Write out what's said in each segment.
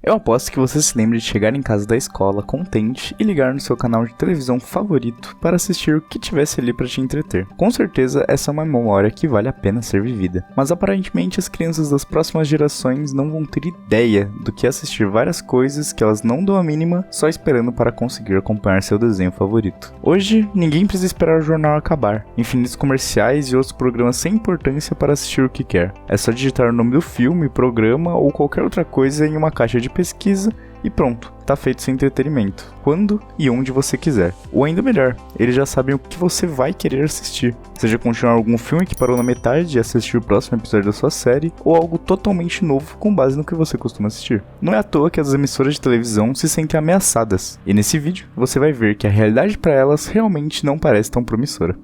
Eu aposto que você se lembra de chegar em casa da escola contente e ligar no seu canal de televisão favorito para assistir o que tivesse ali para te entreter. Com certeza essa é uma memória que vale a pena ser vivida, mas aparentemente as crianças das próximas gerações não vão ter ideia do que assistir várias coisas que elas não dão a mínima só esperando para conseguir acompanhar seu desenho favorito. Hoje, ninguém precisa esperar o jornal acabar, infinitos comerciais e outros programas sem importância para assistir o que quer. É só digitar o nome do filme, programa ou qualquer outra coisa em uma caixa de pesquisa e pronto, tá feito seu entretenimento, quando e onde você quiser. Ou ainda melhor, eles já sabem o que você vai querer assistir, seja continuar algum filme que parou na metade e assistir o próximo episódio da sua série, ou algo totalmente novo com base no que você costuma assistir. Não é à toa que as emissoras de televisão se sentem ameaçadas, e nesse vídeo você vai ver que a realidade para elas realmente não parece tão promissora.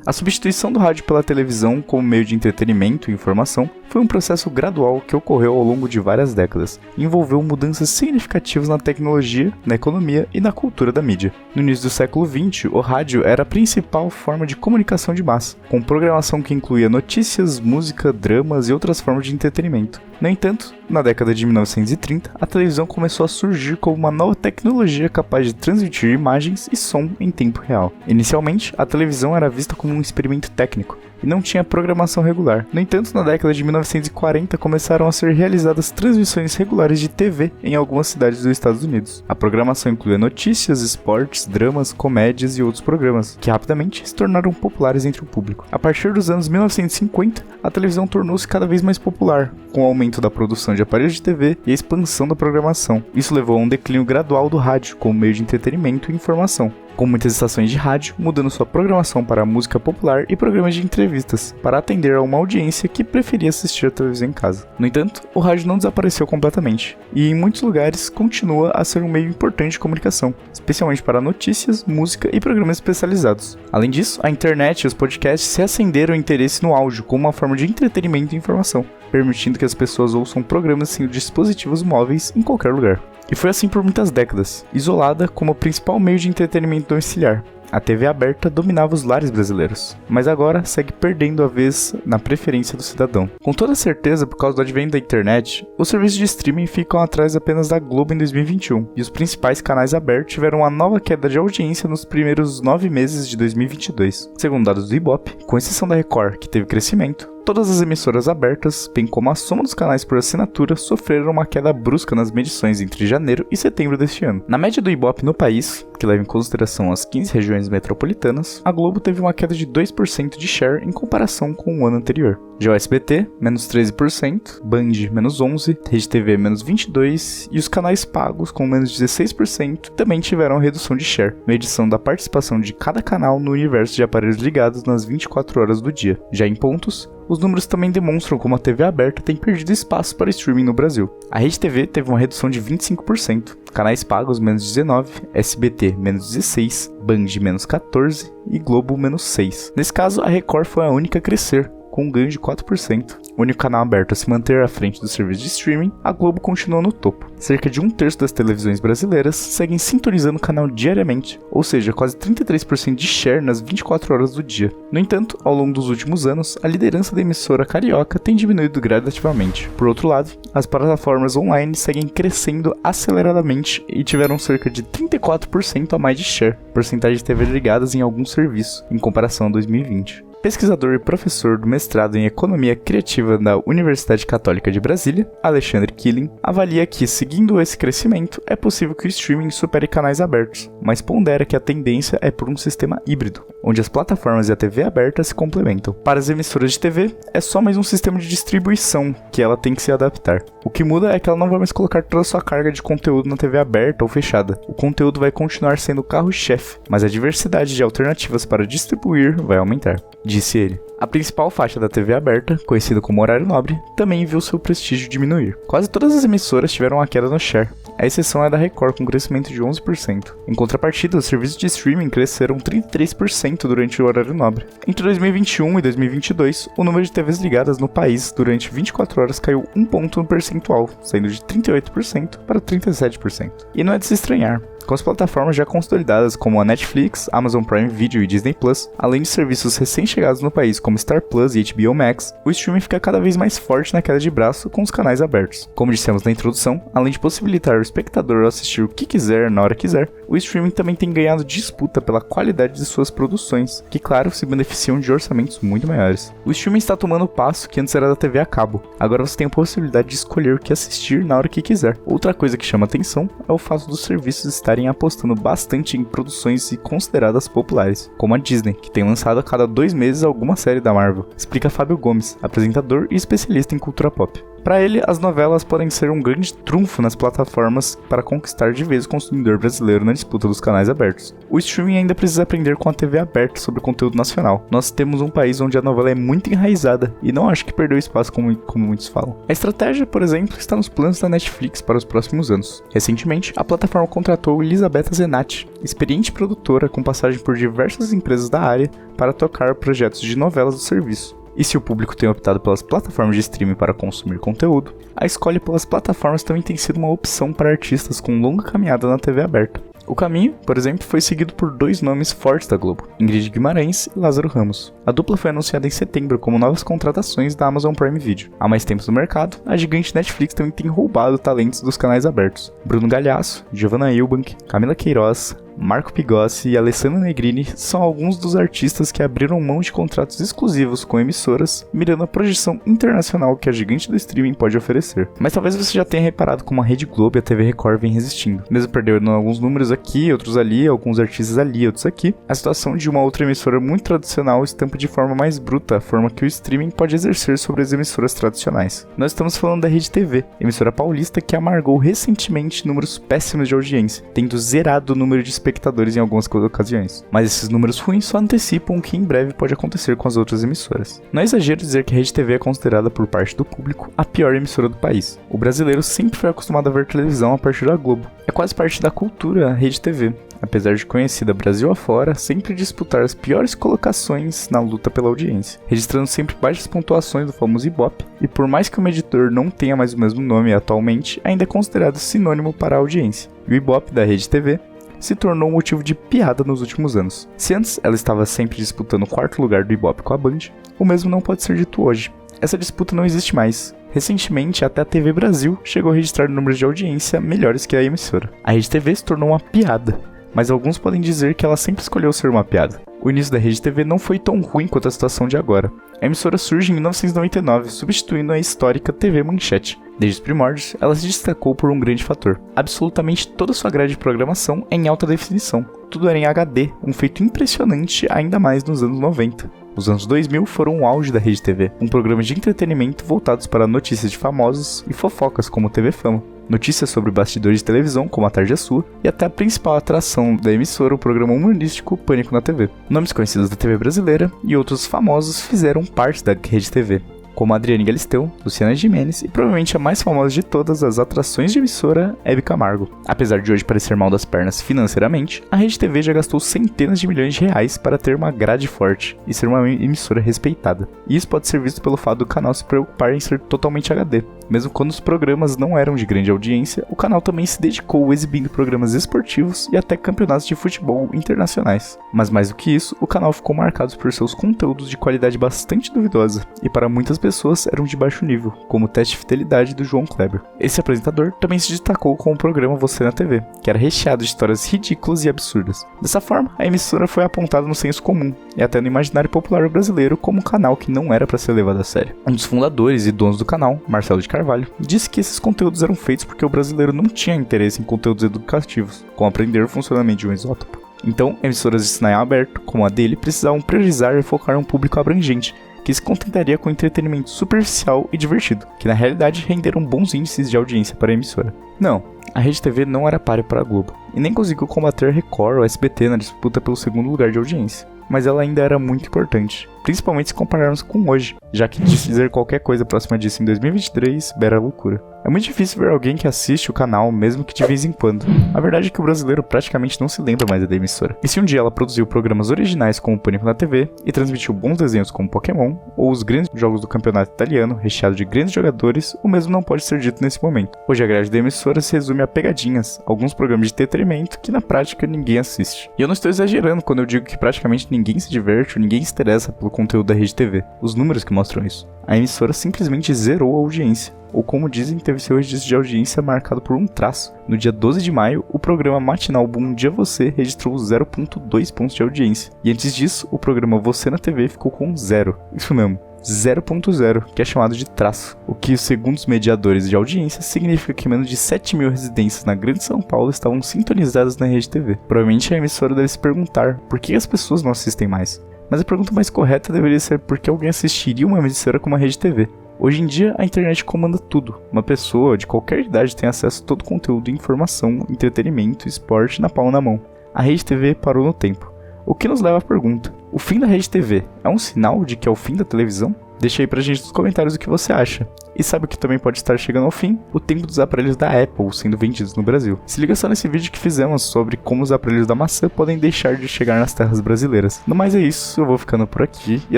A substituição do rádio pela televisão como meio de entretenimento e informação foi um processo gradual que ocorreu ao longo de várias décadas e envolveu mudanças significativas na tecnologia, na economia e na cultura da mídia. No início do século XX, o rádio era a principal forma de comunicação de massa, com programação que incluía notícias, música, dramas e outras formas de entretenimento. No entanto, na década de 1930, a televisão começou a surgir como uma nova tecnologia capaz de transmitir imagens e som em tempo real. Inicialmente, a televisão era vista como um experimento técnico e não tinha programação regular. No entanto, na década de 1940 começaram a ser realizadas transmissões regulares de TV em algumas cidades dos Estados Unidos. A programação incluía notícias, esportes, dramas, comédias e outros programas, que rapidamente se tornaram populares entre o público. A partir dos anos 1950, a televisão tornou-se cada vez mais popular, com o aumento da produção de aparelhos de TV e a expansão da programação. Isso levou a um declínio gradual do rádio como meio de entretenimento e informação, com muitas estações de rádio mudando sua programação para música popular e programas de entrevistas, para atender a uma audiência que preferia assistir a televisão em casa. No entanto, o rádio não desapareceu completamente, e em muitos lugares continua a ser um meio importante de comunicação, especialmente para notícias, música e programas especializados. Além disso, a internet e os podcasts reacenderam o interesse no áudio como uma forma de entretenimento e informação, permitindo que as pessoas ouçam programas em dispositivos móveis em qualquer lugar. E foi assim por muitas décadas, isolada como o principal meio de entretenimento domiciliar. A TV aberta dominava os lares brasileiros, mas agora segue perdendo a vez na preferência do cidadão. Com toda certeza, por causa do advento da internet, os serviços de streaming ficam atrás apenas da Globo em 2021, e os principais canais abertos tiveram uma nova queda de audiência nos primeiros 9 meses de 2022. Segundo dados do Ibope, com exceção da Record, que teve crescimento, todas as emissoras abertas, bem como a soma dos canais por assinatura, sofreram uma queda brusca nas medições entre janeiro e setembro deste ano. Na média do Ibope no país, que leva em consideração as 15 regiões metropolitanas, a Globo teve uma queda de 2% de share em comparação com o ano anterior. Já o SBT, menos 13%, Band, menos 11%, Rede TV, menos 22%, e os canais pagos, com menos 16%, também tiveram redução de share, medição da participação de cada canal no universo de aparelhos ligados nas 24 horas do dia. Já em pontos, os números também demonstram como a TV aberta tem perdido espaço para streaming no Brasil. A Rede TV teve uma redução de 25%, canais pagos menos 19%, SBT menos 16%, Band menos 14% e Globo menos 6%. Nesse caso, a Record foi a única a crescer, com um ganho de 4%. O único canal aberto a se manter à frente do serviço de streaming, a Globo continua no topo. Cerca de 1/3 das televisões brasileiras seguem sintonizando o canal diariamente, ou seja, quase 33% de share nas 24 horas do dia. No entanto, ao longo dos últimos anos, a liderança da emissora carioca tem diminuído gradativamente. Por outro lado, as plataformas online seguem crescendo aceleradamente e tiveram cerca de 34% a mais de share, porcentagem de TV ligadas em algum serviço, em comparação a 2020. Pesquisador e professor do mestrado em Economia Criativa da Universidade Católica de Brasília, Alexandre Killing, avalia que, seguindo esse crescimento, é possível que o streaming supere canais abertos, mas pondera que a tendência é por um sistema híbrido, onde as plataformas e a TV aberta se complementam. Para as emissoras de TV, é só mais um sistema de distribuição que ela tem que se adaptar. O que muda é que ela não vai mais colocar toda a sua carga de conteúdo na TV aberta ou fechada. O conteúdo vai continuar sendo o carro-chefe, mas a diversidade de alternativas para distribuir vai aumentar, disse ele. A principal faixa da TV aberta, conhecida como horário nobre, também viu seu prestígio diminuir. Quase todas as emissoras tiveram uma queda no share. A exceção é da Record, com um crescimento de 11%. Em contrapartida, os serviços de streaming cresceram 33% durante o horário nobre. Entre 2021 e 2022, o número de TVs ligadas no país durante 24 horas caiu 1 ponto no percentual, saindo de 38% para 37%. E não é de se estranhar. Com as plataformas já consolidadas como a Netflix, Amazon Prime Video e Disney Plus, além de serviços recém-chegados no país como Star Plus e HBO Max, o streaming fica cada vez mais forte na queda de braço com os canais abertos. Como dissemos na introdução, além de possibilitar o espectador assistir o que quiser na hora que quiser, o streaming também tem ganhado disputa pela qualidade de suas produções, que claro, se beneficiam de orçamentos muito maiores. O streaming está tomando o passo que antes era da TV a cabo. Agora você tem a possibilidade de escolher o que assistir na hora que quiser. Outra coisa que chama atenção é o fato dos serviços estarem apostando bastante em produções consideradas populares, como a Disney, que tem lançado a cada 2 meses alguma série da Marvel, explica Fábio Gomes, apresentador e especialista em cultura pop. Para ele, as novelas podem ser um grande trunfo nas plataformas para conquistar de vez o consumidor brasileiro na disputa dos canais abertos. O streaming ainda precisa aprender com a TV aberta sobre o conteúdo nacional. Nós temos um país onde a novela é muito enraizada e não acho que perdeu espaço como muitos falam. A estratégia, por exemplo, está nos planos da Netflix para os próximos anos. Recentemente, a plataforma contratou Elisabetta Zenatti, experiente produtora com passagem por diversas empresas da área, para tocar projetos de novelas do serviço. E se o público tem optado pelas plataformas de streaming para consumir conteúdo, a escolha pelas plataformas também tem sido uma opção para artistas com longa caminhada na TV aberta. O caminho, por exemplo, foi seguido por 2 nomes fortes da Globo, Ingrid Guimarães e Lázaro Ramos. A dupla foi anunciada em setembro como novas contratações da Amazon Prime Video. Há mais tempos no mercado, a gigante Netflix também tem roubado talentos dos canais abertos. Bruno Galhaço, Giovanna Eubank, Camila Queiroz, Marco Pigossi e Alessandro Negrini são alguns dos artistas que abriram mão de contratos exclusivos com emissoras, mirando a projeção internacional que a gigante do streaming pode oferecer. Mas talvez você já tenha reparado como a Rede Globo e a TV Record vêm resistindo. Mesmo perdendo alguns números aqui, outros ali, alguns artistas ali, outros aqui, a situação de uma outra emissora muito tradicional estampa de forma mais bruta a forma que o streaming pode exercer sobre as emissoras tradicionais. Nós estamos falando da Rede TV, emissora paulista que amargou recentemente números péssimos de audiência, tendo zerado o número de espectadores em algumas ocasiões. Mas esses números ruins só antecipam o que em breve pode acontecer com as outras emissoras. Não é exagero dizer que a Rede TV é considerada por parte do público a pior emissora do país. O brasileiro sempre foi acostumado a ver televisão a partir da Globo. É quase parte da cultura a Rede TV. Apesar de conhecida Brasil afora, sempre disputar as piores colocações na luta pela audiência, registrando sempre baixas pontuações do famoso Ibope, e por mais que o medidor não tenha mais o mesmo nome atualmente, ainda é considerado sinônimo para a audiência. E o Ibope da Rede TV se tornou um motivo de piada nos últimos anos. Se antes ela estava sempre disputando o 4º lugar do Ibope com a Band, o mesmo não pode ser dito hoje. Essa disputa não existe mais. Recentemente, até a TV Brasil chegou a registrar números de audiência melhores que a emissora. A Rede TV se tornou uma piada, mas alguns podem dizer que ela sempre escolheu ser uma piada. O início da Rede TV não foi tão ruim quanto a situação de agora. A emissora surge em 1999, substituindo a histórica TV Manchete. Desde os primórdios, ela se destacou por um grande fator. Absolutamente toda sua grade de programação é em alta definição. Tudo era em HD, um feito impressionante ainda mais nos anos 90. Os anos 2000 foram o auge da Rede TV, um programa de entretenimento voltados para notícias de famosos e fofocas como TV Fama. Notícias sobre bastidores de televisão, como A Tarde é Sua, e até a principal atração da emissora, o programa humorístico Pânico na TV. Nomes conhecidos da TV brasileira e outros famosos fizeram parte da Rede TV, como Adriane Galisteu, Luciana Gimenez e provavelmente a mais famosa de todas as atrações de emissora, Hebe Camargo. Apesar de hoje parecer mal das pernas financeiramente, a Rede TV já gastou centenas de milhões de reais para ter uma grade forte e ser uma emissora respeitada. E isso pode ser visto pelo fato do canal se preocupar em ser totalmente HD. Mesmo quando os programas não eram de grande audiência, o canal também se dedicou exibindo programas esportivos e até campeonatos de futebol internacionais. Mas mais do que isso, o canal ficou marcado por seus conteúdos de qualidade bastante duvidosa, e para muitas pessoas eram de baixo nível, como o Teste de Fidelidade do João Kleber. Esse apresentador também se destacou com o programa Você na TV, que era recheado de histórias ridículas e absurdas. Dessa forma, a emissora foi apontada no senso comum, e até no imaginário popular brasileiro como um canal que não era para ser levado a sério. Um dos fundadores e donos do canal, Marcelo de Carvalho, disse que esses conteúdos eram feitos porque o brasileiro não tinha interesse em conteúdos educativos, como aprender o funcionamento de um isótopo. Então, emissoras de sinal aberto, como a dele, precisavam priorizar e focar um público abrangente, que se contentaria com entretenimento superficial e divertido, que na realidade renderam bons índices de audiência para a emissora. Não, a Rede TV não era páreo para a Globo, e nem conseguiu combater a Record ou a SBT na disputa pelo 2º lugar de audiência. Mas ela ainda era muito importante. principalmente se compararmos com hoje, já que dizer qualquer coisa próxima disso em 2023 beira loucura. É muito difícil ver alguém que assiste o canal, mesmo que de vez em quando. A verdade é que o brasileiro praticamente não se lembra mais da emissora. E se um dia ela produziu programas originais como Pânico na TV e transmitiu bons desenhos como Pokémon, ou os grandes jogos do campeonato italiano, recheado de grandes jogadores, o mesmo não pode ser dito nesse momento. Hoje a grade da emissora se resume a pegadinhas, alguns programas de entretenimento que na prática ninguém assiste. E eu não estou exagerando quando eu digo que praticamente ninguém se diverte ou ninguém se interessa pelo conteúdo da Rede TV. Os números que mostram isso. A emissora simplesmente zerou a audiência. Ou como dizem, teve seu registro de audiência marcado por um traço. No dia 12 de maio, o programa matinal Bom Dia Você registrou 0,2 pontos de audiência. E antes disso, o programa Você na TV ficou com 0. Isso mesmo, 0,0, que é chamado de traço. O que, segundo os mediadores de audiência, significa que menos de 7 mil residências na Grande São Paulo estavam sintonizadas na Rede TV. Provavelmente a emissora deve se perguntar por que as pessoas não assistem mais. Mas a pergunta mais correta deveria ser por que alguém assistiria uma emissora como a Rede TV. Hoje em dia, a internet comanda tudo. Uma pessoa de qualquer idade tem acesso a todo o conteúdo, informação, entretenimento, esporte na palma da mão. A Rede TV parou no tempo. O que nos leva à pergunta: o fim da Rede TV é um sinal de que é o fim da televisão? Deixa aí pra gente nos comentários o que você acha. E sabe o que também pode estar chegando ao fim? O tempo dos aparelhos da Apple sendo vendidos no Brasil. Se liga só nesse vídeo que fizemos sobre como os aparelhos da maçã podem deixar de chegar nas terras brasileiras. No mais é isso, eu vou ficando por aqui e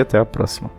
até a próxima.